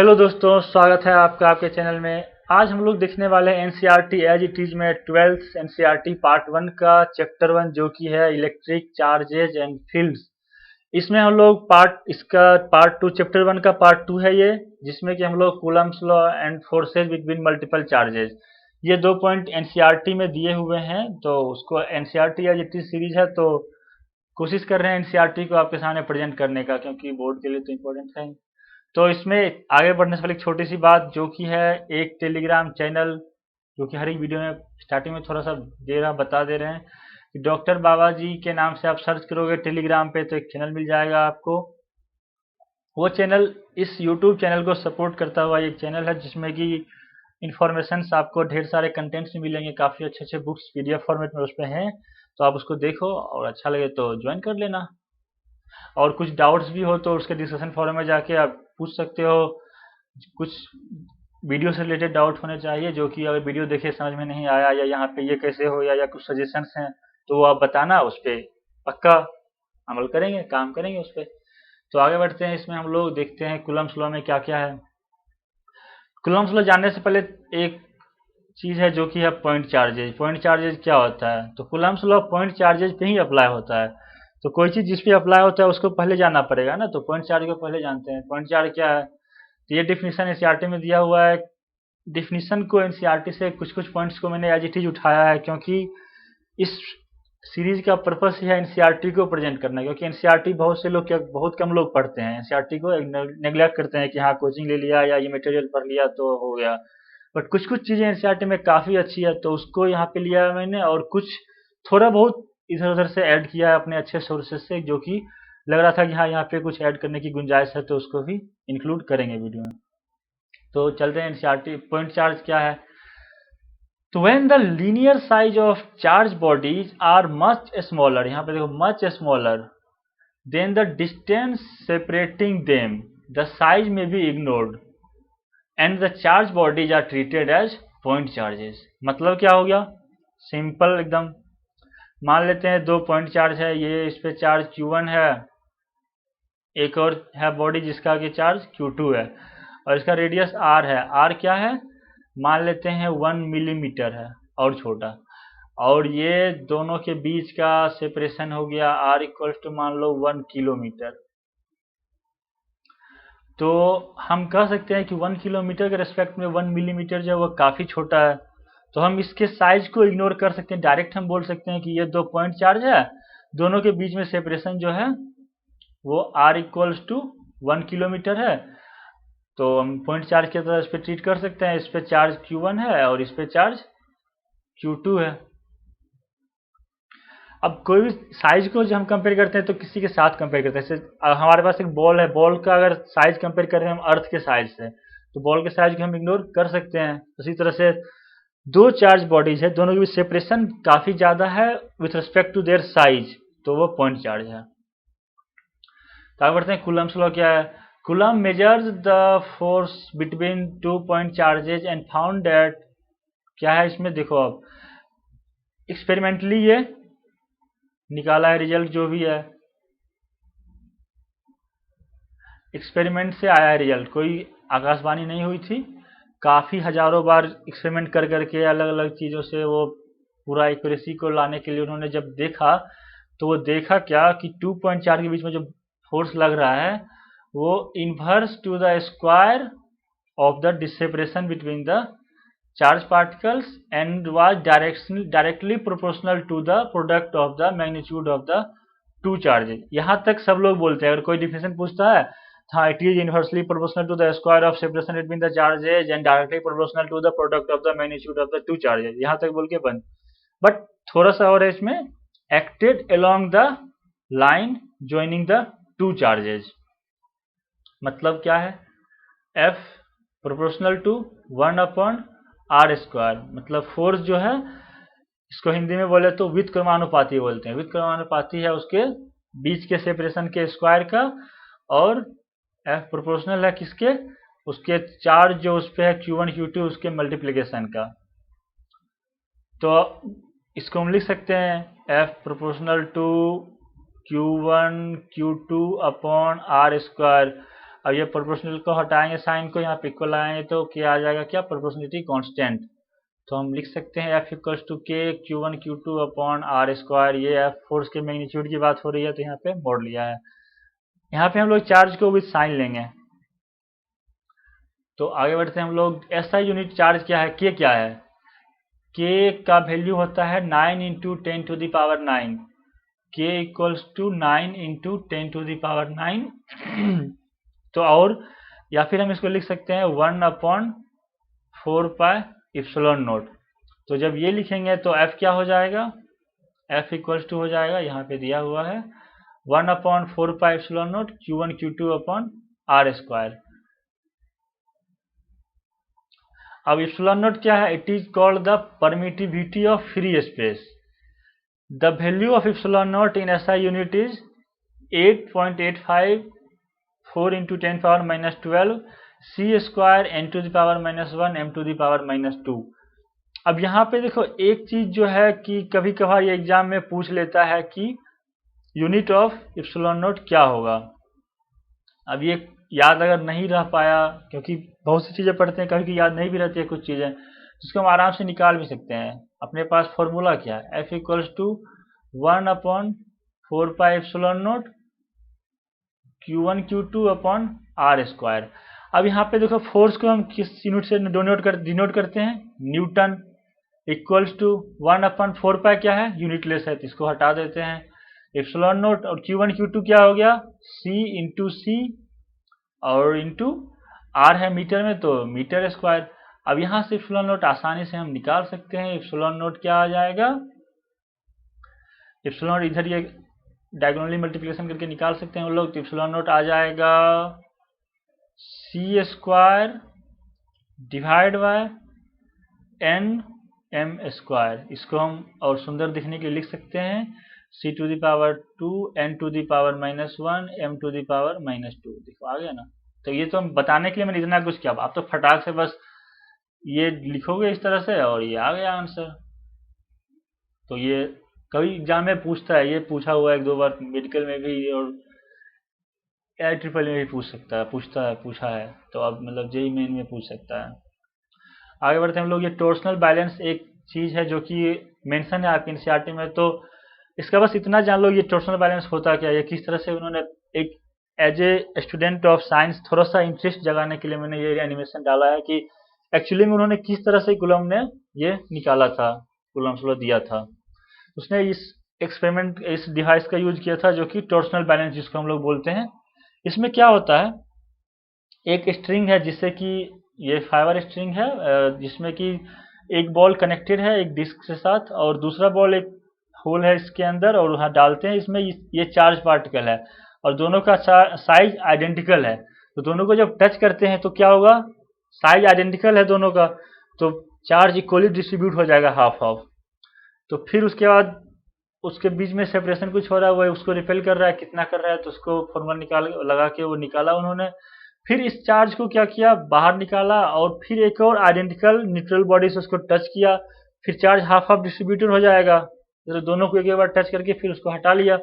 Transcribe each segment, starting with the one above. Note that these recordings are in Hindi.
हेलो दोस्तों, स्वागत है आपका आपके चैनल में। आज हम लोग देखने वाले हैं एनसीईआरटी एज इट इज में 12th एनसीईआरटी पार्ट 1 का चैप्टर 1 जो कि है इलेक्ट्रिक चार्जेज एंड फील्ड्स। इसमें हम लोग पार्ट 2 चैप्टर 1 का पार्ट 2 है ये, जिसमें कि हम लोग Coulomb's law and forces between multiple charges, ये 2 पॉइंट एनसीईआरटी में दिए हुए हैं। तो उसको NCERT as it is series है, तो कोशिश कर रहे हैं एनसीईआरटी को आपके सामने प्रेजेंट करने का, क्योंकि बोर्ड के लिए तो इम्पोर्टेंट है। तो इसमें आगे बढ़ने से पहले एक छोटी सी बात जो कि है एक टेलीग्राम चैनल, जो कि हर एक वीडियो में स्टार्टिंग में थोड़ा सा बता दे रहे हैं कि डॉक्टर बाबा जी के नाम से आप सर्च करोगे टेलीग्राम पे तो एक चैनल मिल जाएगा आपको। वो चैनल इस यूट्यूब चैनल को सपोर्ट करता हुआ एक चैनल है, जिसमें कि इंफॉर्मेशन आपको ढेर सारे कंटेंट्स मिलेंगे, काफ़ी अच्छे अच्छे बुक्स पीडीएफ फॉर्मेट में उस पर हैं। तो आप उसको देखो और अच्छा लगे तो ज्वाइन कर लेना। और कुछ डाउट्स भी हो तो उसके डिस्कशन फोरम में जाके आप पूछ सकते हो। कुछ वीडियो से रिलेटेड डाउट होने चाहिए, जो कि अगर वीडियो देखे समझ में नहीं आया या यहाँ पे ये कैसे हो या कुछ सजेशंस हैं तो वो आप बताना, उस पर पक्का अमल करेंगे, काम करेंगे उस पर। तो आगे बढ़ते हैं, इसमें हम लोग देखते हैं कूलम्ब्स लॉ में क्या क्या है। कूलम्ब्स लॉ जानने से पहले एक चीज है जो कि है पॉइंट चार्जेज। पॉइंट चार्जेज क्या होता है? तो कूलम्ब्स लॉ पॉइंट चार्जेज पे ही अप्लाई होता है। तो कोई चीज जिस पे अप्लाई होता है उसको पहले जानना पड़ेगा ना, तो पॉइंट चार्ज को पहले जानते हैं। पॉइंट चार्ज क्या है? तो ये डिफिनीशन एनसीईआरटी में दिया हुआ है। डिफिनीशन को एनसीईआरटी से कुछ कुछ पॉइंट्स को मैंने एज इट इज उठाया है, क्योंकि इस सीरीज का पर्पस ही है एनसीईआरटी को प्रेजेंट करना। क्योंकि एनसीईआरटी बहुत से लोग बहुत कम लोग पढ़ते हैं, एनसीईआरटी को नेग्लेक्ट करते हैं कि हाँ कोचिंग ले लिया या ये मटेरियल पढ़ लिया तो हो गया। बट कुछ कुछ चीजें एनसीईआरटी में काफी अच्छी है, तो उसको यहाँ पे लिया है मैंने, और कुछ थोड़ा बहुत इधर उधर से ऐड किया है अपने अच्छे सोर्सेज से, जो कि लग रहा था कि हाँ यहाँ पे कुछ ऐड करने की गुंजाइश है, तो उसको भी इंक्लूड करेंगे वीडियो में। तो चलते हैं एनसीईआरटी। पॉइंट चार्ज क्या है? तो when the linear size of charge bodies are much smaller, यहाँ पे देखो much smaller than the distance separating them, the size may be ignored and the charge bodies are treated as point charges. मतलब क्या हो गया? सिंपल एकदम। मान लेते हैं दो पॉइंट चार्ज है, ये इस पे चार्ज Q1 है, एक और है बॉडी जिसका कि चार्ज Q2 है, और इसका रेडियस R है। R क्या है? मान लेते हैं 1 मिलीमीटर है और छोटा, और ये दोनों के बीच का सेपरेशन हो गया R इक्वल्स टू मान लो 1 किलोमीटर। तो हम कह सकते हैं कि 1 किलोमीटर के रेस्पेक्ट में 1 मिलीमीटर जो है वो काफ़ी छोटा है। तो हम इसके साइज को इग्नोर कर सकते हैं, डायरेक्ट हम बोल सकते हैं कि ये दो पॉइंट चार्ज है, दोनों के बीच में सेपरेशन जो है वो R इक्वल्स टू 1 किलोमीटर है। तो हम पॉइंट चार्ज की तरह इस पर ट्रीट कर सकते हैं। इस पे चार्ज Q1 है और इस पे चार्ज Q2 है। अब कोई भी साइज को जो हम कंपेयर करते हैं तो किसी के साथ कंपेयर करते हैं। जैसे हमारे पास एक बॉल है, बॉल का अगर साइज कंपेयर कर रहे हैं हम अर्थ के साइज से, तो बॉल के साइज को हम इग्नोर कर सकते हैं। उसी तरह से दो चार्ज बॉडीज है, दोनों के बीच सेपरेशन काफी ज्यादा है with respect to their size, तो वो पॉइंट चार्ज है। तो आगे बढ़ते हैं, कूलम्ब्स लॉ क्या है? Coulomb measures the force between two point charges and found that, क्या है इसमें देखो, अब एक्सपेरिमेंटली ये निकाला है रिजल्ट, जो भी है एक्सपेरिमेंट से आया है रिजल्ट, कोई आकाशवाणी नहीं हुई थी। काफी हजारों बार एक्सपेरिमेंट कर करके अलग अलग चीजों से वो पूरा एक्यूरेसी को लाने के लिए उन्होंने जब देखा, तो वो देखा क्या कि 2.4 के बीच में जो फोर्स लग रहा है वो inverse to the square of the separation between the charge particles and was directly proportional to the product of the magnitude of the two charges. यहां तक सब लोग बोलते हैं। अगर कोई डिफिनेशन पूछता है, हाँ it is inversely proportional to the square of separation between the charges and directly proportional to the product of the magnitude of the two charges, यहां तक बोल के बंद। बट थोड़ा सा और है इसमें, acted along the line joining the two charges. मतलब क्या है? F प्रोपोर्शनल टू 1/r², मतलब फोर्स जो है इसको हिंदी में बोले तो व्युत्क्रमानुपाती बोलते हैं। व्युत्क्रमानुपाती है उसके बीच के सेपरेशन के स्क्वायर का, और F प्रोपोर्शनल है किसके? उसके चार्ज जो उस पे है Q1 Q2 उसके मल्टीप्लीकेशन का। तो इसको हम लिख सकते हैं F proportional to Q1 Q2 upon R²। अब ये प्रोपोर्शनल को हटाएंगे, साइन को यहाँ पे इक्वल लगाएंगे तो क्या आ जाएगा, क्या प्रोपोर्शनलिटी कांस्टेंट। तो हम लिख सकते हैं F इक्वल्स टू के Q1 Q2 upon r square. ये F फोर्स के मैग्नीट्यूड की बात हो रही है तो यहाँ पे मोड़ लिया है। यहाँ पे हम लोग चार्ज को विद साइन लेंगे। तो आगे बढ़ते हैं हम लोग। SI यूनिट चार्ज क्या है, K क्या है, K का वैल्यू होता है 9 into 10 to the power 9। K equals to 9 into 10 to the power 9। तो और या फिर हम इसको लिख सकते हैं 1 अपॉन 4 पाई इप्सिलॉन नोट। तो जब ये लिखेंगे तो F क्या हो जाएगा, F इक्वल्स टू हो जाएगा, यहाँ पे दिया हुआ है 1 upon 4 pi epsilon naught Q1 Q2 upon r square. अब इप्सिलॉन नोट क्या है, it is called the permittivity of free space. The value of epsilon naught in SI unit is 8.854 into 10 power minus 12 C square n to the power minus 1 m to the power minus 2। अब यहाँ पे देखो एक चीज जो है कि कभी कभार ये एग्जाम में पूछ लेता है कि यूनिट ऑफ इप्सिलॉन नोट क्या होगा। अब ये याद अगर नहीं रह पाया, क्योंकि बहुत सी चीजें पढ़ते हैं कभी याद नहीं भी रहती है कुछ चीजें, जिसको हम आराम से निकाल भी सकते हैं। अपने पास फॉर्मूला क्या है, F equals to 1 upon 4 pi epsilon naught Q1 Q2 upon r square. अब यहाँ पे देखो फोर्स को हम किस यूनिट से डिनोट करते हैं, न्यूटन। इक्वल्स टू 1 अपॉन 4 पाई क्या है, यूनिटलेस है तो इसको हटा देते हैं। इप्सिलॉन नोट और Q1 Q2 क्या हो गया, C इंटू सी और इंटू आर है मीटर में तो मीटर स्क्वायर। अब यहाँ से इप्सिलॉन नोट आसानी से हम निकाल सकते हैं। इप्सिलॉन नोट क्या आ जाएगा, इप्सिलॉन नोट इधर ये डायगोनली मल्टीप्लिकेशन करके निकाल सकते हैं हम लोग। तो इप्सिलॉन नोट आ जाएगा C square divide by n m square. इसको हम और सुंदर दिखने के लिए लिख सकते हैं C to the power 2 n to the power minus 1 m to the power minus 2। देखो आ गया ना। तो ये तो हम बताने के लिए मैंने इतना कुछ किया, आप तो फटाक से बस ये लिखोगे इस तरह से और ये आ गया आंसर। तो ये कभी एग्जाम में पूछता है, ये पूछा हुआ है 1-2 बार मेडिकल में भी और AIIII में भी पूछा है। तो अब मतलब JEE मेन में पूछ सकता है। आगे बढ़ते हैं हम लोग। ये टॉर्सनल बैलेंस एक चीज है जो कि मेंशन है आपके NCERT में, तो इसका बस इतना जान लो ये टॉर्सनल बैलेंस होता क्या है, किस तरह से उन्होंने एक as a student of science थोड़ा सा इंटरेस्ट जगाने के लिए मैंने ये एनिमेशन डाला है कि एक्चुअली में उन्होंने किस तरह से कूलम ने ये निकाला था, कूलम्स लॉ दिया था। उसने इस एक्सपेरिमेंट इस डिवाइस का यूज किया था जो कि टॉर्सनल बैलेंस जिसको हम लोग बोलते हैं। इसमें क्या होता है, एक स्ट्रिंग है जिससे कि ये फाइबर स्ट्रिंग है जिसमें कि एक बॉल कनेक्टेड है एक डिस्क के साथ और दूसरा बॉल एक होल है इसके अंदर और वहाँ डालते हैं। इसमें ये चार्ज पार्टिकल है और दोनों का साइज आइडेंटिकल है। तो दोनों को जब टच करते हैं तो क्या होगा, साइज आइडेंटिकल है दोनों का, तो चार्ज इक्वली डिस्ट्रीब्यूट हो जाएगा हाफ हाफ। तो फिर उसके बाद उसके बीच में सेपरेशन कुछ हो रहा है, वो उसको रिपेल कर रहा है, कितना कर रहा है, तो उसको फॉर्मूला निकाल लगा के वो निकाला उन्होंने। फिर इस चार्ज को क्या किया, बाहर निकाला और फिर एक और आइडेंटिकल न्यूट्रल बॉडी से उसको टच किया, फिर चार्ज हाफ हाफ डिस्ट्रीब्यूटेड हो जाएगा। तो दोनों को एक बार टच करके फिर उसको हटा लिया,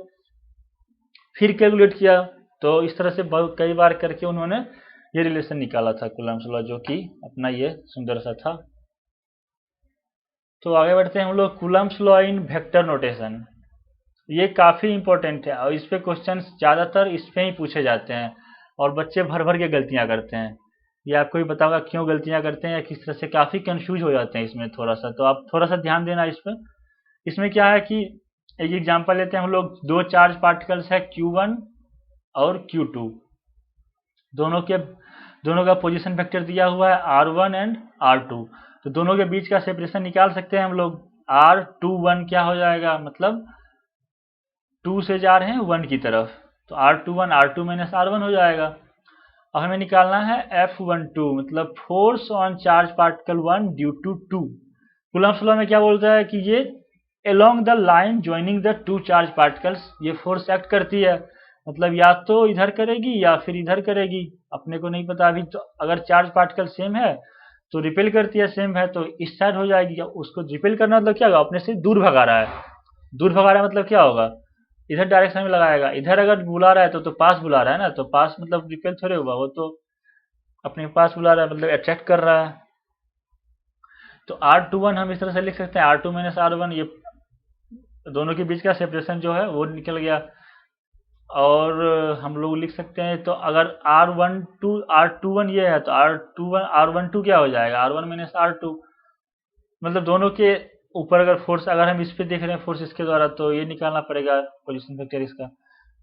फिर कैलकुलेट किया। तो इस तरह से कई बार करके उन्होंने ये रिलेशन निकाला था कूलम्स लॉ, जो कि अपना ये सुंदर सा था। तो आगे बढ़ते हैं हम लोग। Coulomb's law in vector notation, ये काफी इंपॉर्टेंट है और इस पे क्वेश्चन ज्यादातर इस पे ही पूछे जाते हैं और बच्चे भर भर के गलतियां करते हैं। ये आपको भी बताऊंगा क्यों गलतियां करते हैं या किस तरह से काफी कंफ्यूज हो जाते हैं इसमें थोड़ा सा, तो आप थोड़ा सा ध्यान देना इस पे। इसमें क्या है कि एक एग्जांपल लेते हैं हम लोग, दो चार्ज पार्टिकल्स है Q1 और Q2, दोनों का पोजीशन वेक्टर दिया हुआ है R1 एंड R2। तो दोनों के बीच का सेपरेशन निकाल सकते हैं हम लोग। R21 क्या हो जाएगा, मतलब 2 से जा रहे हैं 1 की तरफ, तो R21 R2 माइनस R1 हो जाएगा। अब हमें निकालना है F12, मतलब force on charge particle 1 due to 2। Coulomb's law में क्या बोलता है कि ये along the line joining the two charge particles ये फोर्स एक्ट करती है, मतलब या तो इधर करेगी या फिर इधर करेगी, अपने को नहीं पता अभी। तो अगर चार्ज पार्टिकल सेम है तो रिपेल करती है, सेम है तो इस साइड हो जाएगी। उसको रिपेल करना मतलब क्या होगा, अपने से दूर भगा रहा है, दूर भगा रहा है मतलब क्या होगा, इधर डायरेक्शन में लगाएगा। इधर अगर बुला रहा है तो पास बुला रहा है ना, तो पास मतलब रिपेल थोड़े हुआ, वो तो अपने पास बुला रहा है, मतलब अट्रैक्ट कर रहा है। तो R21 हम इस तरह से लिख सकते हैं, R2 माइनस R1, ये दोनों के बीच का सेपरेशन जो है वो निकल गया। और हम लोग लिख सकते हैं, तो अगर R21 ये है तो R12 क्या हो जाएगा, R1 माइनस R2, मतलब दोनों के ऊपर अगर फोर्स, अगर हम इस पे देख रहे हैं फोर्स इसके द्वारा, तो ये निकालना पड़ेगा पोजीशन वेक्टर इसका।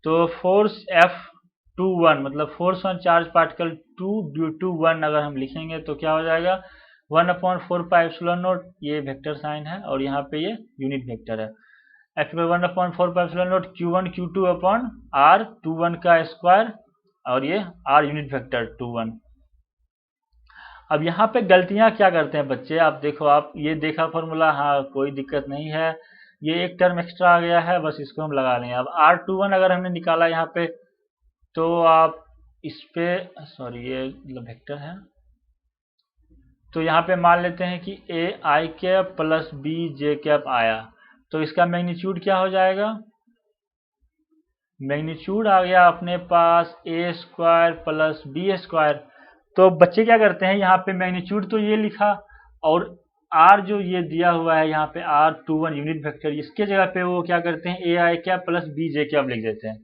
तो फोर्स F21 मतलब force on charge particle 2 due to 1 अगर हम लिखेंगे तो क्या हो जाएगा, 1/4πε0, ये वेक्टर साइन है और यहाँ पे ये यूनिट वेक्टर है। F 1/4πε0 Q1 Q2 upon R21 का स्क्वायर, और ये R यूनिट वेक्टर 21। अब यहाँ पे गलतियां क्या करते हैं बच्चे, आप देखो, आप ये देखा फॉर्मूला, हाँ कोई दिक्कत नहीं है, ये एक टर्म एक्स्ट्रा आ गया है, बस इसको हम लगा लेंगे। अब R21 अगर हमने निकाला यहाँ पे, तो आप इस पे, सॉरी ये मतलब वेक्टर है, तो यहाँ पे मान लेते हैं कि A I cap plus B J cap आया, तो इसका मैग्नीट्यूड क्या हो जाएगा, मैग्नीट्यूड आ गया अपने पास ए स्क्वायर प्लस बी स्क्वायर। तो बच्चे क्या करते हैं, यहाँ पे मैग्नीट्यूड तो ये लिखा, और आर जो ये दिया हुआ है यहाँ पे R21 यूनिट वेक्टर, इसके जगह पे वो क्या करते हैं, A I cap plus B J cap लिख देते हैं,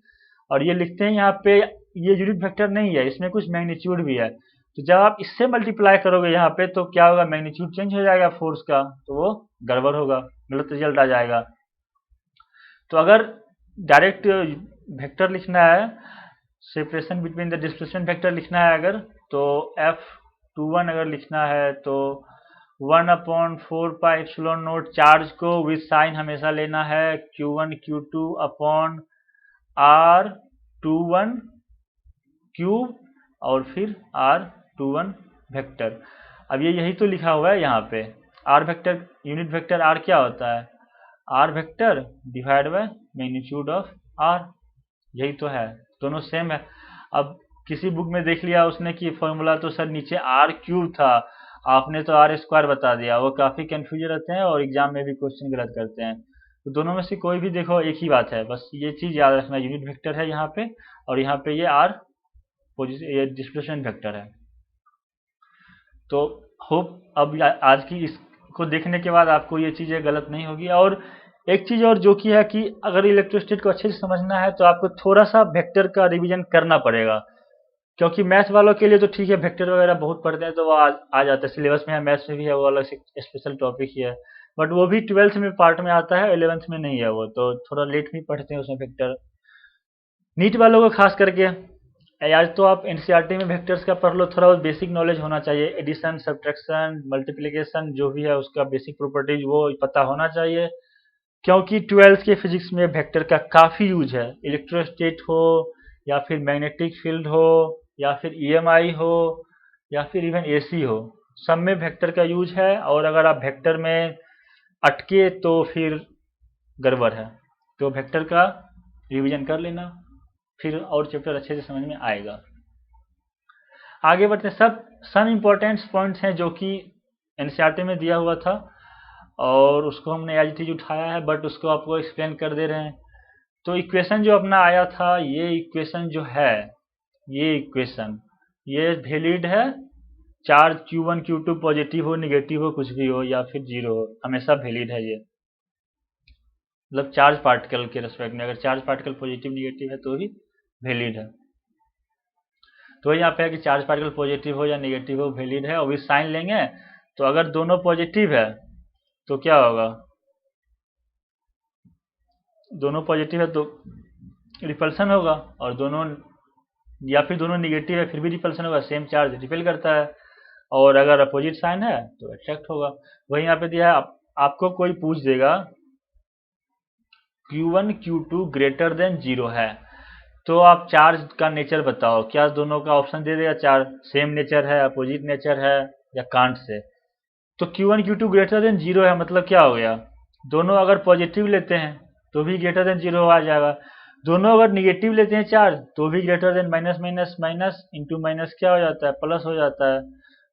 और ये लिखते हैं यहाँ पे ये यूनिट वेक्टर नहीं है, इसमें कुछ मैग्नीट्यूड भी है। तो जब आप इससे मल्टीप्लाई करोगे यहाँ पे, तो क्या होगा, मैग्नीट्यूड चेंज हो जाएगा फोर्स का, तो वो गड़बड़ होगा, गलत रिजल्ट आ जाएगा। तो अगर डायरेक्ट वेक्टर लिखना है, separation between the displacement vector लिखना है अगर, तो F21 अगर लिखना है तो 1/4πε0 चार्ज को विद साइन हमेशा लेना है Q1 Q2 upon R21 cube और फिर R21 वेक्टर। अब ये यही तो लिखा हुआ है यहाँ पे, R vector unit vector R क्या होता है, R vector divide by magnitude of R, यही तो है, दोनों सेम है। अब किसी बुक में देख लिया उसने कि फॉर्मूला तो सर नीचे R³ था, आपने तो R² बता दिया, वो काफ़ी कंफ्यूज रहते हैं और एग्जाम में भी क्वेश्चन गलत करते हैं। तो दोनों में से कोई भी देखो एक ही बात है, बस ये चीज़ याद रखना, यूनिट वेक्टर है यहाँ पे, और यहाँ पे ये R पोजिशन, ये डिस्प्लेसमेंट वेक्टर है। तो होप अब आज की इसको देखने के बाद आपको ये चीज़ें गलत नहीं होगी। और एक चीज़ और जो कि है कि अगर इलेक्ट्रोस्टैटिक को अच्छे से समझना है तो आपको थोड़ा सा वेक्टर का रिवीजन करना पड़ेगा, क्योंकि मैथ्स वालों के लिए तो ठीक है, वेक्टर वगैरह बहुत पढ़ते हैं तो वो आ जाता है, सिलेबस में है, मैथ्स में भी है, वो अलग स्पेशल टॉपिक ही है, बट वो भी 12th में पार्ट में आता है, 11th में नहीं है, वो तो थोड़ा लेट भी पढ़ते हैं उसमें वेक्टर। नीट वालों को खास करके आज तो आप एनसीईआरटी में वेक्टर्स का पढ़ लो, थोड़ा बहुत बेसिक नॉलेज होना चाहिए, एडिशन सब्ट्रैक्शन मल्टीप्लिकेशन जो भी है उसका बेसिक प्रॉपर्टीज वो पता होना चाहिए, क्योंकि 12th के फिजिक्स में वेक्टर का काफ़ी यूज है, इलेक्ट्रोस्टेट हो या फिर मैग्नेटिक फील्ड हो या फिर ईएमआई हो या फिर इवन एसी हो, सब में वेक्टर का यूज है। और अगर आप वेक्टर में अटके तो फिर गड़बड़ है, तो वेक्टर का रिवीजन कर लेना, फिर और चैप्टर अच्छे से समझ में आएगा। आगे बढ़ते हैं, सब सम इम्पोर्टेंट पॉइंट्स हैं जो कि एनसीईआरटी में दिया हुआ था और उसको हमने एज इट इज उठाया है, बट उसको आपको एक्सप्लेन कर दे रहे हैं। तो इक्वेशन जो अपना आया था, ये इक्वेशन जो है, ये इक्वेशन ये वैलिड है, चार्ज Q1 Q2 पॉजिटिव हो निगेटिव हो कुछ भी हो या फिर जीरो हो, हमेशा वैलिड है ये, मतलब चार्ज पार्टिकल के रेस्पेक्ट में, अगर चार्ज पार्टिकल पॉजिटिव निगेटिव है तो ही वैलिड है। तो यहाँ पे है कि चार्ज पार्टिकल पॉजिटिव हो या निगेटिव हो वैलिड है, और इस साइन लेंगे तो अगर दोनों पॉजिटिव है तो क्या होगा, दोनों पॉजिटिव है तो रिपल्सन होगा, और दोनों या फिर दोनों निगेटिव है फिर भी रिपल्सन होगा, सेम चार्ज रिपेल करता है, और अगर अपोजिट साइन है तो अट्रैक्ट होगा। वही यहाँ पे दिया है, आपको कोई पूछ देगा Q1 Q2 ग्रेटर देन 0 है, तो आप चार्ज का नेचर बताओ, क्या दोनों का ऑप्शन दे देगा, चार्ज सेम नेचर है, अपोजिट नेचर है या कांट से। तो Q1 Q2 ग्रेटर देन 0 है, मतलब क्या हो गया, दोनों अगर पॉजिटिव लेते हैं तो भी ग्रेटर देन 0 आ जाएगा, दोनों अगर निगेटिव लेते हैं चार्ज तो भी greater than, minus minus minus into minus क्या हो जाता है, प्लस हो जाता है,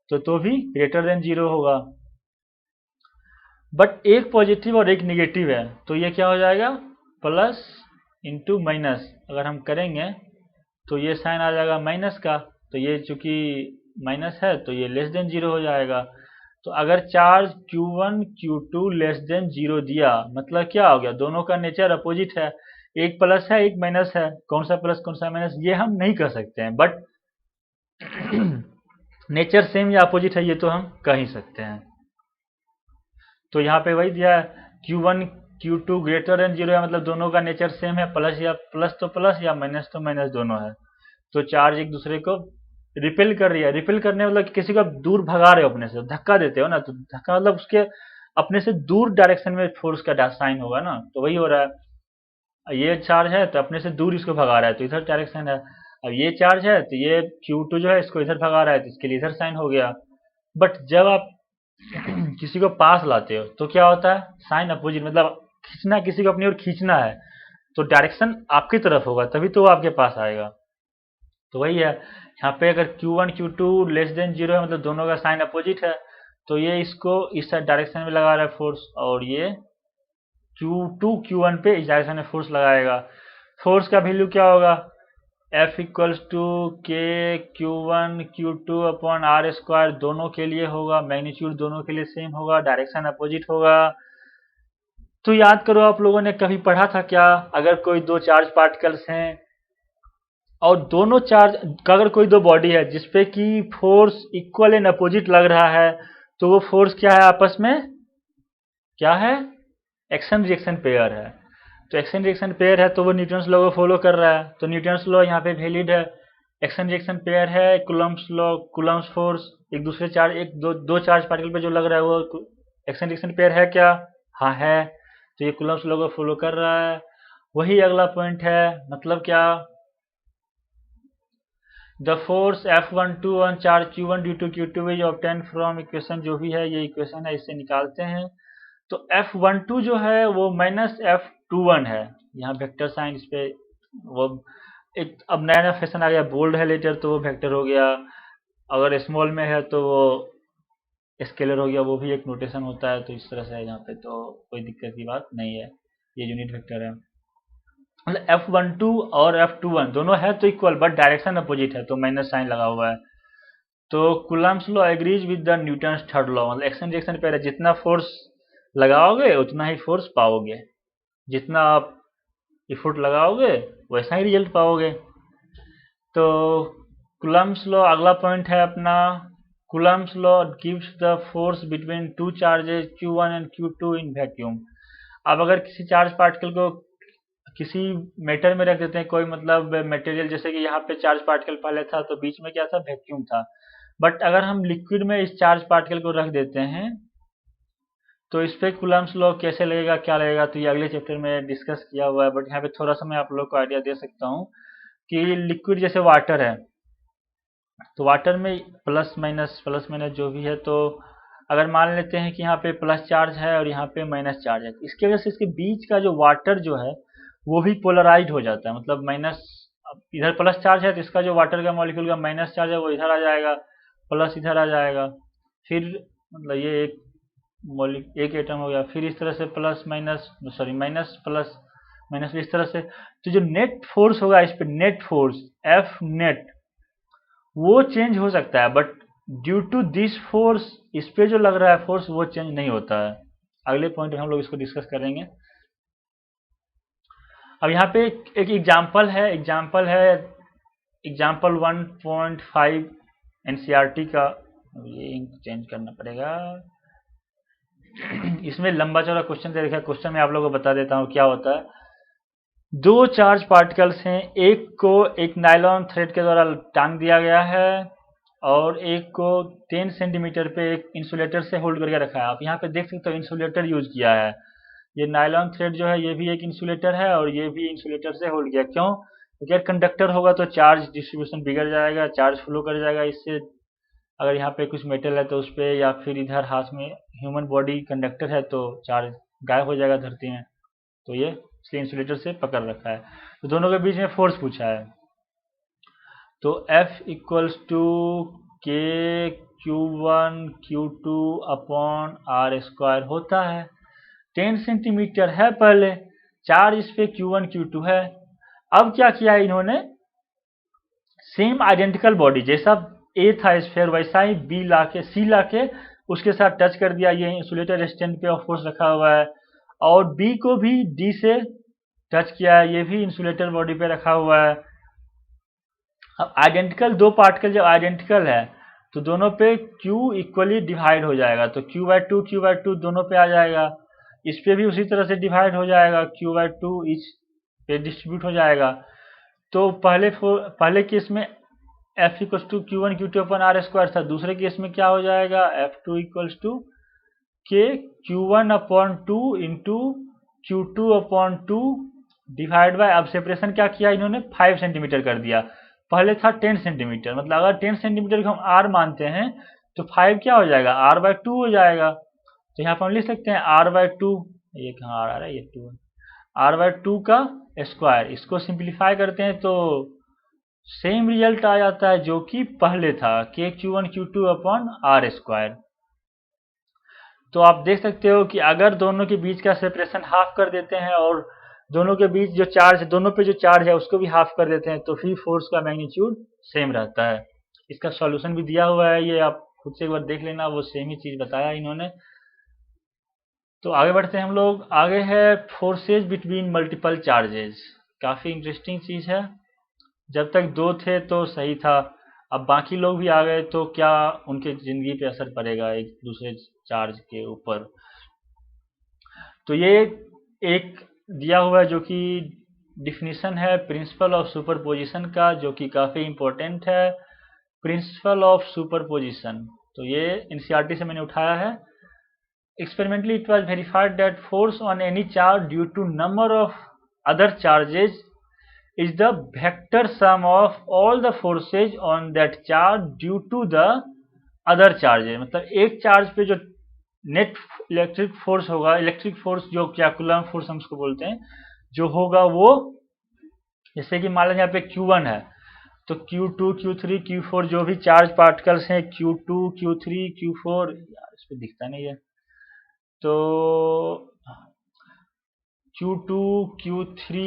तो भी ग्रेटर देन 0 होगा। बट एक पॉजिटिव और एक निगेटिव है तो ये क्या हो जाएगा, प्लस इंटू माइनस अगर हम करेंगे तो ये साइन आ जाएगा माइनस का, तो ये चूंकि माइनस है तो ये लेस देन जीरो हो जाएगा। तो अगर charge Q1 Q2 less than zero दिया मतलब क्या हो गया, दोनों का नेचर अपोजिट है, एक प्लस है एक माइनस है, कौन सा प्लस कौन सा माइनस ये हम नहीं कह सकते हैं, बट नेचर सेम या अपोजिट है ये तो हम कह ही सकते हैं। तो यहाँ पे वही दिया है Q1 Q2 greater than zero है, मतलब दोनों का नेचर सेम है, प्लस या प्लस तो प्लस या माइनस तो माइनस दोनों है। तो चार्ज एक दूसरे को रिपेल कर रही है, रिपेल करने मतलब किसी को दूर भगा रहे हो अपने से, धक्का देते हो ना, तो धक्का मतलब उसके अपने से दूर डायरेक्शन में फोर्स का साइन होगा ना, तो वही हो रहा है। ये चार्ज है तो अपने से दूर इसको भगा रहा है तो इधर डायरेक्शन है। अब ये चार्ज है तो ये Q2 जो है इसको इधर भगा रहा है तो इसके लिए इधर साइन हो गया। बट जब आप किसी को पास लाते हो तो क्या होता है, साइन अपोजिट, मतलब खींचना, किसी को अपनी ओर खींचना है तो डायरेक्शन आपकी तरफ होगा तभी तो वो आपके पास आएगा। तो वही है यहाँ पे, अगर Q1 Q2 less than zero है मतलब दोनों का साइन अपोजिट है, तो ये इसको इस डायरेक्शन में लगा रहा है फोर्स, और ये Q2 Q1 पे इस डायरेक्शन में फोर्स लगाएगा। फोर्स का वैल्यू क्या होगा, F इक्वल्स टू के Q1 Q2 upon r square, दोनों के लिए होगा, मैग्नीट्यूड दोनों के लिए सेम होगा, डायरेक्शन अपोजिट होगा। तो याद करो आप लोगों ने कभी पढ़ा था क्या, अगर कोई दो चार्ज पार्टिकल्स हैं और दोनों चार्ज, अगर कोई दो बॉडी है जिसपे कि फोर्स इक्वल एंड अपोजिट लग रहा है, तो वो फोर्स क्या है आपस में, क्या है, एक्शन रिएक्शन पेयर है। तो एक्शन रिएक्शन पेयर है तो वो न्यूटन्स लॉ को फॉलो कर रहा है, तो न्यूटन्स लॉ यहाँ पे वैलिड है। एक्शन रिएक्शन पेयर है, कूलम्ब्स लॉ, कूलम्ब्स फोर्स, एक दूसरे चार्ज, एक दो चार्ज पार्टिकल पे जो लग रहा है वो एक्शन रिएक्शन पेयर है क्या, हाँ है, तो ये कूलम्ब्स लॉ को फॉलो कर रहा है। वही अगला पॉइंट है, मतलब क्या, the force F12 on charge Q1 due to Q2 is obtain from equation, जो भी है ये इक्वेशन है इससे निकालते हैं। तो F12 जो है वो माइनस F21 है, यहाँ वेक्टर साइन इस पे वो एक अब नया नया फैशन आ गया, बोल्ड है लेटर तो वो वेक्टर हो गया, अगर स्मॉल में है तो वो स्केलर हो गया, वो भी एक नोटेशन होता है। तो इस तरह से है यहाँ पे, तो कोई दिक्कत की बात नहीं है, ये यूनिट वेक्टर है। मतलब F12 और F21 दोनों है तो इक्वल, बट डायरेक्शन अपोजिट है तो माइनस साइन लगा हुआ है। तो Coulomb's law agrees with the Newton's third law, मतलब एक्शन रिएक्शन पे जितना फोर्स लगाओगे उतना ही फोर्स पाओगे, जितना आप एफर्ट लगाओगे वैसा ही रिजल्ट पाओगे। तो कूलम्ब्स लॉ अगला पॉइंट है अपना, Coulomb's law gives the force between two charges Q1 and Q2 in vacuum. अब अगर किसी चार्ज पार्टिकल को किसी मेटर में रख देते हैं, कोई मतलब मटेरियल, जैसे कि यहाँ पे चार्ज पार्टिकल पहले था तो बीच में क्या था, वैक्यूम था, बट अगर हम लिक्विड में इस चार्ज पार्टिकल को रख देते हैं तो इस पे कूलम्ब्स लॉ कैसे लगेगा, क्या लगेगा, तो ये अगले चैप्टर में डिस्कस किया हुआ है, बट यहाँ पे थोड़ा सा मैं आप लोग को आइडिया दे सकता हूँ कि लिक्विड जैसे वाटर है, तो वाटर में प्लस माइनस जो भी है, तो अगर मान लेते हैं कि यहाँ पे प्लस चार्ज है और यहाँ पे माइनस चार्ज है, इसकी वजह से इसके बीच का जो वाटर जो है वो भी पोलराइज हो जाता है, मतलब माइनस, इधर प्लस चार्ज है तो इसका जो वाटर का मॉलिक्यूल का माइनस चार्ज है वो इधर आ जाएगा, प्लस इधर आ जाएगा, फिर मतलब ये एक एटम हो गया, फिर इस तरह से plus minus, sorry minus plus minus, इस तरह से। तो जो नेट फोर्स होगा इस पे, नेट फोर्स एफ नेट, वो चेंज हो सकता है, but due to this force इस पे जो लग रहा है फोर्स वो चेंज नहीं होता है। अगले पॉइंट में हम लोग इसको डिस्कस करेंगे। अब यहाँ पे एक एग्जाम्पल 1.5 एनसीईआरटी का, ये इंक चेंज करना पड़ेगा, इसमें लंबा चौड़ा क्वेश्चन दे रखा है, क्वेश्चन में आप लोगों को बता देता हूँ क्या होता है। दो चार्ज पार्टिकल्स हैं, एक को एक नायलॉन थ्रेड के द्वारा टांग दिया गया है और एक को 10 सेंटीमीटर पे एक इंसुलेटर से होल्ड करके रखा है। आप यहाँ पे देख सकते हो इंसुलेटर यूज किया है, ये नायलॉन थ्रेड जो है ये भी एक इंसुलेटर है और ये भी इंसुलेटर से होल्ड किया, क्यों, क्योंकि अगर कंडक्टर होगा तो चार्ज डिस्ट्रीब्यूशन बिगड़ जाएगा, चार्ज फ्लो कर जाएगा इससे। अगर यहाँ पे कुछ मेटल है तो उस पर, या फिर इधर हाथ में ह्यूमन बॉडी कंडक्टर है तो चार्ज गायब हो जाएगा धरती में, तो ये इसलिए इंसुलेटर से पकड़ रखा है। तो दोनों के बीच में फोर्स पूछा है, तो F इक्वल्स टू के Q1 Q2 upon r square होता है। 10 सेंटीमीटर है पहले, चार्ज इस पे Q1 Q2 है, अब क्या किया इन्होंने, सेम आइडेंटिकल बॉडी जैसा ए था स्फीयर वैसा ही बी लाके सी लाके उसके साथ टच कर दिया। ये इंसुलेटर स्टैंड पे ऑफ फोर्स रखा हुआ है, और बी को भी डी से टच किया है, ये भी इंसुलेटर बॉडी पे रखा हुआ है। अब आइडेंटिकल दो पार्टिकल जब आइडेंटिकल है तो दोनों पे Q इक्वली डिवाइड हो जाएगा, तो Q/2 दोनों पे आ जाएगा। इस पे भी उसी तरह से डिवाइड हो जाएगा, Q/2 इच पे डिस्ट्रीब्यूट हो जाएगा। तो पहले केस में F equals to Q1 Q2 upon R square था, दूसरे केस में क्या हो जाएगा, F2 equals to K Q1 upon 2 into Q2 upon 2 divide by, अब सेपरेशन क्या किया इन्होंने, 5 सेंटीमीटर कर दिया। पहले था 10 सेंटीमीटर, मतलब अगर 10 सेंटीमीटर को हम R मानते हैं तो 5 क्या हो जाएगा, R/2 हो जाएगा। तो यहाँ पर हम लिख सकते हैं R/2, ये कहाँ आ रहा है, ये 2 R/2 का स्क्वायर। इसको सिंप्लीफाई करते हैं तो सेम रिजल्ट आ जाता है जो कि पहले था, K Q1 Q2 upon R square. तो आप देख सकते हो कि अगर दोनों के बीच का सेपरेशन हाफ कर देते हैं और दोनों के बीच जो चार्ज, दोनों पे जो चार्ज है उसको भी हाफ कर देते हैं, तो फिर फोर्स का मैग्नीट्यूड सेम रहता है। इसका सॉल्यूशन भी दिया हुआ है, ये आप खुद से एक बार देख लेना, वो सेम ही चीज बताया इन्होंने। तो आगे बढ़ते हैं हम लोग, आगे है फोर्सेज बिटवीन मल्टीपल चार्जेस। काफी इंटरेस्टिंग चीज है। जब तक दो थे तो सही था, अब बाकी लोग भी आ गए तो क्या उनके जिंदगी पे असर पड़ेगा एक दूसरे चार्ज के ऊपर। तो ये एक दिया हुआ है जो कि डिफिनीशन है प्रिंसिपल ऑफ सुपरपोजिशन का, जो कि काफी इंपॉर्टेंट है। प्रिंसिपल ऑफ सुपरपोजिशन, तो ये एनसीईआरटी से मैंने उठाया है। Experimentally it was verified that force on any charge due to number of other charges is the vector sum of all the forces on that charge due to the other charges। मतलब एक चार्ज पे जो नेट इलेक्ट्रिक फोर्स होगा, इलेक्ट्रिक फोर्स जो क्या कूलम फोर्स हम उसको बोलते हैं, जो होगा वो, जैसे कि मान लीजिए यहाँ पे Q1 है तो Q2 Q3 Q4 जो भी चार्ज पार्टिकल्स हैं Q2 Q3 Q4, यार इस पे दिखता नहीं है, तो Q2 Q3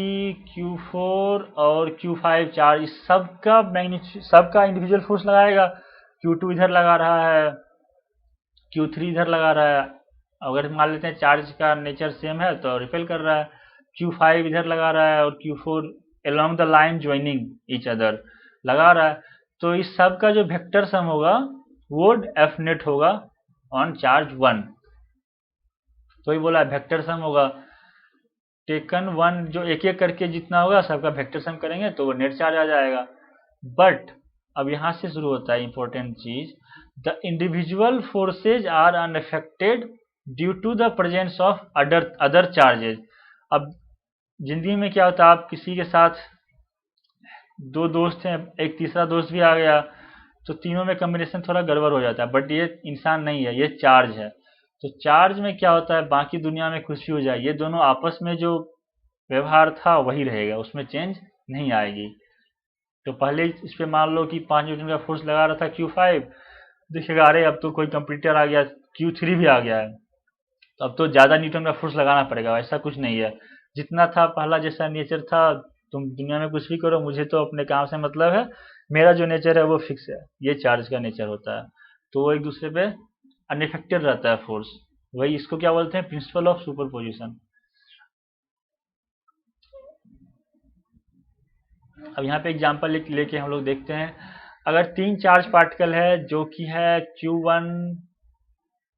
Q4 और Q5 चार्ज, इस सबका मैग्नीट्यूड, सबका इंडिविजुअल फोर्स लगाएगा। Q2 इधर लगा रहा है, Q3 इधर लगा रहा है, अगर मान लेते हैं चार्ज का नेचर सेम है तो रिपेल कर रहा है। Q5 इधर लगा रहा है और Q4 along the line joining each other लगा रहा है। तो इस सब का जो वेक्टर सम होगा वो F नेट होगा ऑन चार्ज 1। तो ही बोला वेक्टर सम होगा, टेकन 1 जो एक एक करके जितना होगा सबका वेक्टर सम करेंगे तो वो नेट चार्ज आ जाएगा। बट अब यहां से शुरू होता है इंपॉर्टेंट चीज, the individual forces are unaffected due to the presence of other charges. अब जिंदगी में क्या होता है, आप किसी के साथ दो दोस्त हैं, एक तीसरा दोस्त भी आ गया, तो तीनों में कॉम्बिनेशन थोड़ा गड़बड़ हो जाता है। बट ये इंसान नहीं है, ये चार्ज है। तो चार्ज में क्या होता है, बाकी दुनिया में कुछ भी हो जाए, ये दोनों आपस में जो व्यवहार था वही रहेगा, उसमें चेंज नहीं आएगी। तो पहले इस पे मान लो कि 5 न्यूटन का फोर्स लगा रहा था Q5, देखिएगा अरे अब तो कोई कंप्यूटर आ गया, Q3 भी आ गया है, तो अब तो ज्यादा न्यूटन का फोर्स लगाना पड़ेगा। ऐसा कुछ नहीं है, जितना था पहला जैसा नेचर था, तुम दुनिया में कुछ भी करो, मुझे तो अपने काम से मतलब है, मेरा जो नेचर है वो फिक्स है। ये चार्ज का नेचर होता है, तो वो एक दूसरे पे अनइफेक्टेड रहता है फोर्स, वही इसको क्या बोलते हैं, प्रिंसिपल ऑफ सुपरपोजिशन। अब यहाँ पे एग्जांपल लेके हम लोग देखते हैं, अगर तीन चार्ज पार्टिकल है जो कि है Q1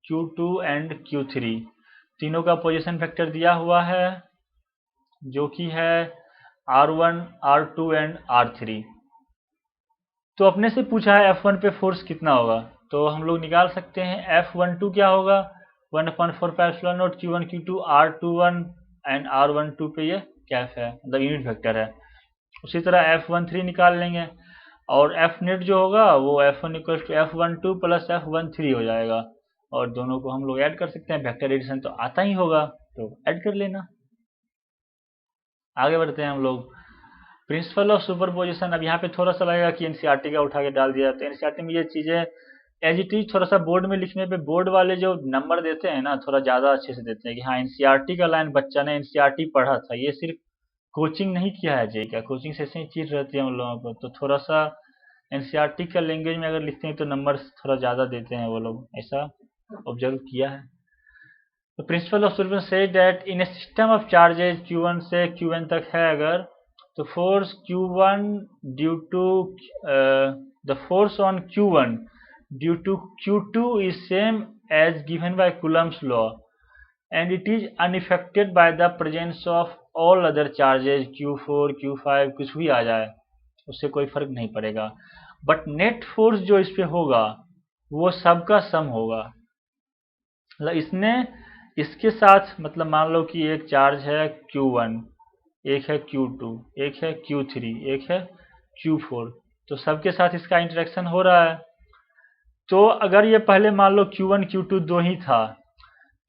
Q2 एंड Q3, तीनों का पोजीशन वेक्टर दिया हुआ है जो कि है R1 R2 एंड R3। तो अपने से पूछा है F1 पे फोर्स कितना होगा, तो हम लोग निकाल सकते हैं। F12 क्या होगा, 1/4πε0 Q1 Q2 R21 and R12 पे ये कैफ है, मतलब यूनिट वेक्टर है। उसी तरह F13 निकाल लेंगे, और F नेट जो होगा वो F1 equal to F12 plus F13 हो जाएगा, और दोनों को हम लोग ऐड कर सकते हैं, वेक्टर एडिशन तो आता ही होगा तो ऐड कर लेना। आगे बढ़ते हैं हम लोग, प्रिंसिपल ऑफ सुपरपोजिशन। अब यहाँ पे थोड़ा सा लगेगा कि एनसीईआरटी का उठा के डाल दिया, तो एनसीईआरटी में ये चीजें एज इट इज, थोड़ा सा बोर्ड में लिखने पे बोर्ड वाले जो नंबर देते हैं ना थोड़ा ज्यादा अच्छे से देते हैं कि हाँ एनसीईआरटी का लाइन बच्चा ने एनसीईआरटी पढ़ा था, ये सिर्फ कोचिंग नहीं किया है जेई का, कोचिंग सेशन ही चीज रहती है उन लोगों को, तो थोड़ा सा एनसीईआरटी का लैंग्वेज में अगर लिखते हैं तो नंबर्स थोड़ा ज़्यादा देते हैं वो लोग, ऐसा ऑब्जर्व किया है। तो प्रिंसिपल ऑफ सोल्यूशन से that in a system of charges Q1 से Qn तक है अगर, तो force Q1 due to the force on Q1 due to Q2 is same as given by Coulomb's law and it is unaffected by the presence of all other charges Q4 Q5 कुछ भी आ जाए उससे कोई फर्क नहीं पड़ेगा। बट नेट फोर्स जो इस पे होगा वो सबका सम होगा। मतलब इसने इसके साथ, मतलब मान लो कि एक चार्ज है Q1, एक है Q2, एक है Q3, एक है Q4, तो सबके साथ इसका इंटरेक्शन हो रहा है। तो अगर ये पहले मान लो Q1 Q2 दो ही था,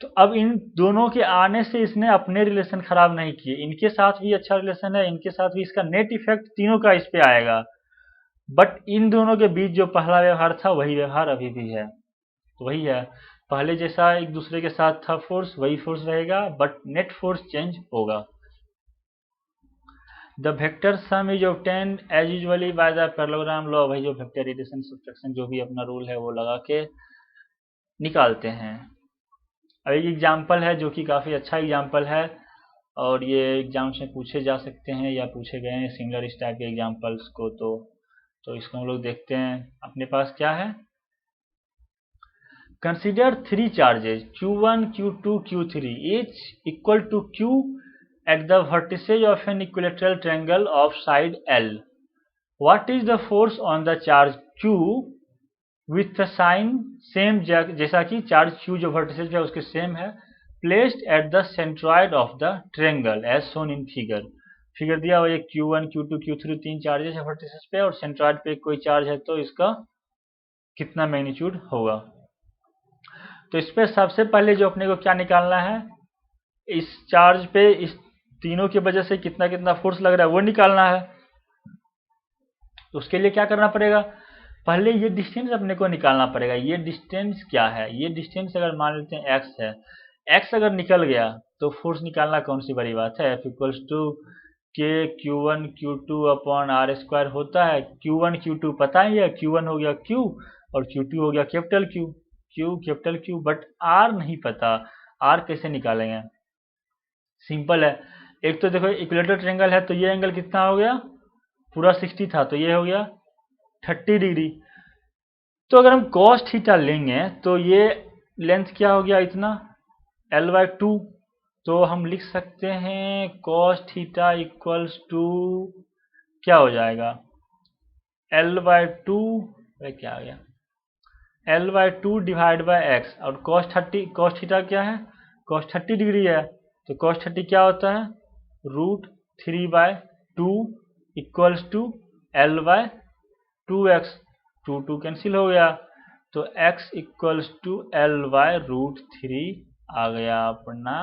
तो अब इन दोनों के आने से इसने अपने रिलेशन खराब नहीं किए, इनके साथ भी अच्छा रिलेशन है, इनके साथ भी, इसका नेट इफेक्ट तीनों का इस पे आएगा। बट इन दोनों के बीच जो पहला व्यवहार था वही व्यवहार अभी भी है, तो वही है, पहले जैसा एक दूसरे के साथ था फोर्स वही फोर्स रहेगा, बट नेट फोर्स चेंज होगा। The vector sum is obtained as usually by the parallelogram law, वही जो वेक्टर एडिशन सब्ट्रैक्शन जो भी अपना रूल है वो लगा के निकालते हैं। अब एक एग्जाम्पल है जो कि काफ़ी अच्छा एग्जाम्पल है, और ये एग्जाम्स में पूछे जा सकते हैं या पूछे गए हैं सिमिलर इस टाइप के एग्जाम्पल्स को, तो इसको हम लोग देखते हैं। अपने पास क्या है, consider three charges Q1 Q2 Q3 each equal to Q at the vertices of an equilateral triangle of side L. What is the force on the charge Q with the sign same, जैसा कि चार्ज Q जो वर्टिसेज है उसके सेम है, placed at the centroid of the triangle as shown in figure. Figure दिया हुआ है Q1 Q2 Q3 तीन चार्जेस है वर्टिसेज पे, और सेंट्रॉइड पे कोई चार्ज है तो इसका कितना मैग्नीट्यूड होगा। तो इस पे सबसे पहले जो अपने को क्या निकालना है, इस चार्ज पे इस तीनों की वजह से कितना कितना फोर्स लग रहा है वो निकालना है। तो उसके लिए क्या करना पड़ेगा, पहले ये डिस्टेंस अपने को निकालना पड़ेगा। ये डिस्टेंस क्या है, ये डिस्टेंस अगर मान लेते हैं x है, x अगर निकल गया तो फोर्स निकालना कौन सी बड़ी बात है, F इक्वल्स टू के Q1 Q2 upon R square होता है। Q1 Q2 पता ही है, Q1 हो गया Q और Q2 हो गया capital Q, Q capital Q, but R नहीं पता, R कैसे निकालेंगे, सिंपल है। एक तो देखो इक्विलेटरल ट्रायंगल है तो ये एंगल कितना हो गया, पूरा 60 था तो ये हो गया 30 डिग्री। तो अगर हम cos थीटा लेंगे तो ये लेंथ क्या हो गया इतना, L/2, तो हम लिख सकते हैं cos थीटा इक्वल्स टू क्या हो जाएगा, L/2, क्या आ गया, L/2 डिवाइड बाय x, और cos थीटा क्या है, cos 30 डिग्री है, तो cos 30 क्या होता है, √3/2 इक्वल्स टू L/2x, 2 कैंसिल हो गया, तो x इक्वल्स टू L/√3 आ गया अपना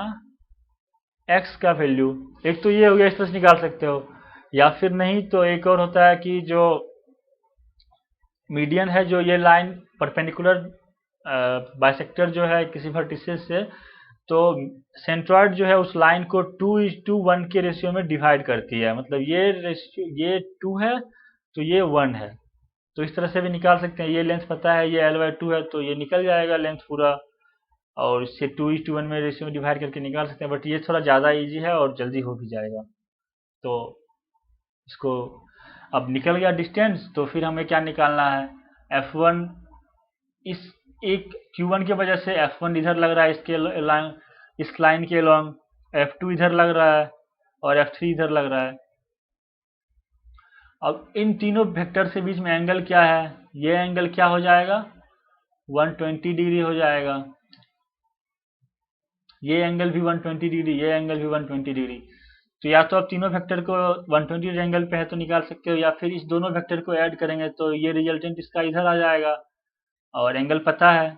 x का वैल्यू। एक तो ये हो गया, इस तरह से निकाल सकते हो, या फिर नहीं तो एक और होता है कि जो मीडियन है, जो ये लाइन परपेंडिकुलर बाइसेक्टर जो है किसी वर्टिसेस से, तो सेंट्रॉइड जो है उस लाइन को 2:1 के रेशियो में डिवाइड करती है, मतलब ये रेशियो, ये 2 है तो ये 1 है, तो इस तरह से भी निकाल सकते हैं। ये लेंथ पता है, ये L/2 है तो ये निकल जाएगा लेंथ पूरा, और इससे 2:1 में रेशियो में डिवाइड करके निकाल सकते हैं, बट ये थोड़ा ज़्यादा इजी है और जल्दी हो भी जाएगा। तो इसको अब निकल गया डिस्टेंस, तो फिर हमें क्या निकालना है, F1, इस एक Q1 की वजह से F1 इधर लग रहा है इसके लाइन, इस लाइन के लॉन्ग, F2 इधर लग रहा है और F3 इधर लग रहा है। अब इन तीनों वेक्टर से बीच में एंगल क्या है, ये एंगल क्या हो जाएगा, 120 डिग्री हो जाएगा, ये एंगल भी 120 डिग्री, ये एंगल भी 120 डिग्री। तो या तो आप तीनों वेक्टर को 120 डिग्री एंगल पे है तो निकाल सकते हो, या फिर इस दोनों वेक्टर को ऐड करेंगे तो ये रिजल्टेंट इसका इधर आ जाएगा, और एंगल पता है,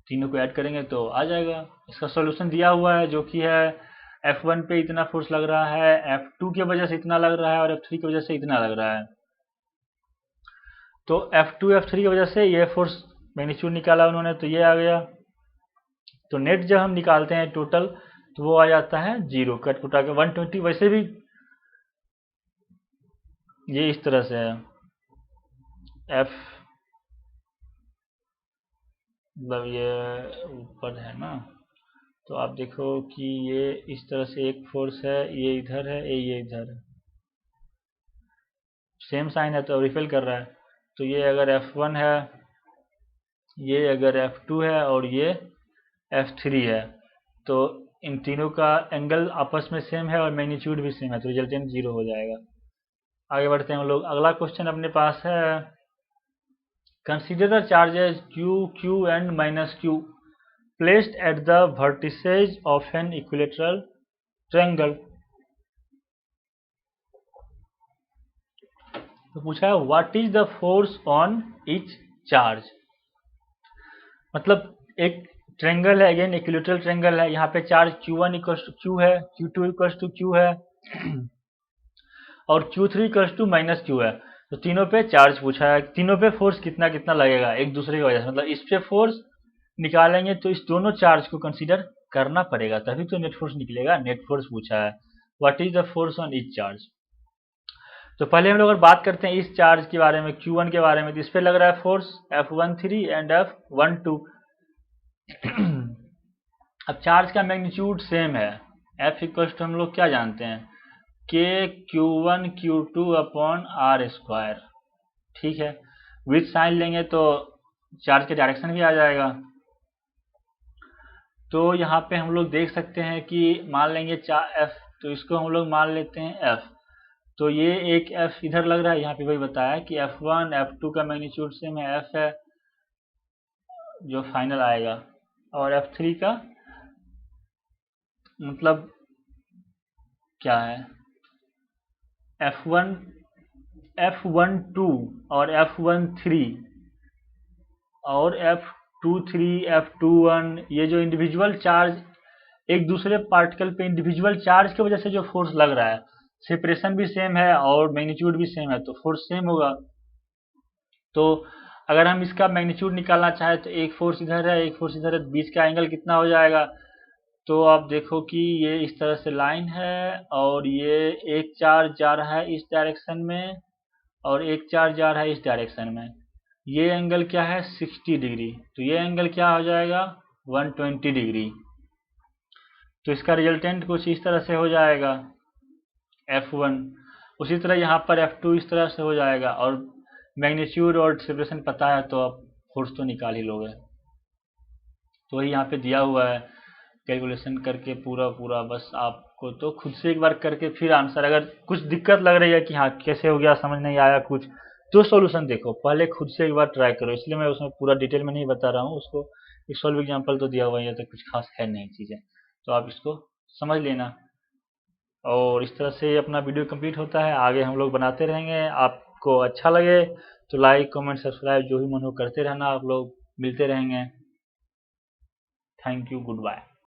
तीनों को ऐड करेंगे तो आ जाएगा। इसका सॉल्यूशन दिया हुआ है जो कि है F1 पे इतना फोर्स लग रहा है, F2 की वजह से इतना लग रहा है और F3 की वजह से इतना लग रहा है। तो F2 F3 की वजह से ये फोर्स मैग्नीट्यूड निकाला उन्होंने, तो ये आ गया। तो नेट जब हम निकालते हैं टोटल, तो वो आ जाता है 0 कट उठा के 120। वैसे भी ये इस तरह से है, एफ मतलब ये ऊपर है ना, तो आप देखो कि ये इस तरह से एक फोर्स है, ये इधर है, ये इधर है, सेम साइन है तो रिपेल कर रहा है। तो ये अगर F1 है, ये अगर F2 है और ये F3 है, तो इन तीनों का एंगल आपस में सेम है और मैग्नीट्यूड भी सेम है, तो रिजल्टेंट 0 हो जाएगा। आगे बढ़ते हैं हम लोग। अगला क्वेश्चन अपने पास है, consider the charges Q, Q and minus Q placed at the vertices of an equilateral triangle। तो पूछा है what is the force on each charge. मतलब एक ट्रेंगल है, अगेन इक्विलेटरल ट्रेंगल है, यहाँ पे charge Q1 equals to Q है, Q2 इक्वल्स टू Q है और Q3 equals to minus Q है। तो तीनों पे चार्ज पूछा है, तीनों पे फोर्स कितना कितना लगेगा एक दूसरे की वजह से, मतलब इस पे फोर्स निकालेंगे तो इस दोनों चार्ज को कंसीडर करना पड़ेगा, तभी तो नेट फोर्स निकलेगा। नेट फोर्स पूछा है, what is the force on each charge. तो पहले हम लोग अगर बात करते हैं इस चार्ज के बारे में, Q1 के बारे में, तो इस पे लग रहा है फोर्स F13 एंड F12। अब चार्ज का मैग्नीट्यूड सेम है, F इक्वल्स टू हम लोग क्या जानते हैं, K Q1 Q2 upon R square. ठीक है, विथ साइन लेंगे तो चार्ज के डायरेक्शन भी आ जाएगा। तो यहाँ पे हम लोग देख सकते हैं कि मान लेंगे F, तो इसको हम लोग मान लेते हैं F। तो ये एक F इधर लग रहा है, यहाँ पे वही बताया कि F1 F2 का मैग्नीट्यूड सेम है, F है जो फाइनल आएगा, और F3 का मतलब क्या है, F1 F12 और F13 और F23 F21, ये जो इंडिविजुअल चार्ज एक दूसरे पार्टिकल पे इंडिविजुअल चार्ज की वजह से जो फोर्स लग रहा है, सेपरेशन भी सेम है और मैग्नीट्यूड भी सेम है, तो फोर्स सेम होगा। तो अगर हम इसका मैग्नीट्यूड निकालना चाहें तो एक फोर्स इधर है, एक फोर्स इधर है, बीच का एंगल कितना हो जाएगा। तो आप देखो कि ये इस तरह से लाइन है और ये एक चार्ज जा रहा है इस डायरेक्शन में और एक चार्ज जा रहा है इस डायरेक्शन में। ये एंगल क्या है 60 डिग्री, तो ये एंगल क्या हो जाएगा 120 डिग्री। तो इसका रिजल्टेंट कुछ इस तरह से हो जाएगा F1। उसी तरह यहाँ पर F2 इस तरह से हो जाएगा, और मैग्नीट्यूड और सेपरेशन पता है तो आप फोर्स तो निकाल ही लोगे। तो वही यहाँ पे दिया हुआ है कैलकुलेशन करके पूरा पूरा, बस आपको तो खुद से एक बार करके फिर आंसर, अगर कुछ दिक्कत लग रही है कि हाँ कैसे हो गया समझ नहीं आया कुछ, तो सॉल्यूशन देखो पहले खुद से एक बार ट्राई करो, इसलिए मैं उसमें पूरा डिटेल में नहीं बता रहा हूँ। उसको एक सॉल्व एग्जाम्पल तो दिया हुआ है, तो कुछ खास है नहीं चीज़ें, तो आप इसको समझ लेना। और इस तरह से अपना वीडियो कंप्लीट होता है, आगे हम लोग बनाते रहेंगे। आपको अच्छा लगे तो लाइक कमेंट सब्सक्राइब जो भी मन हो करते रहना, आप लोग मिलते रहेंगे। Thank you, good bye.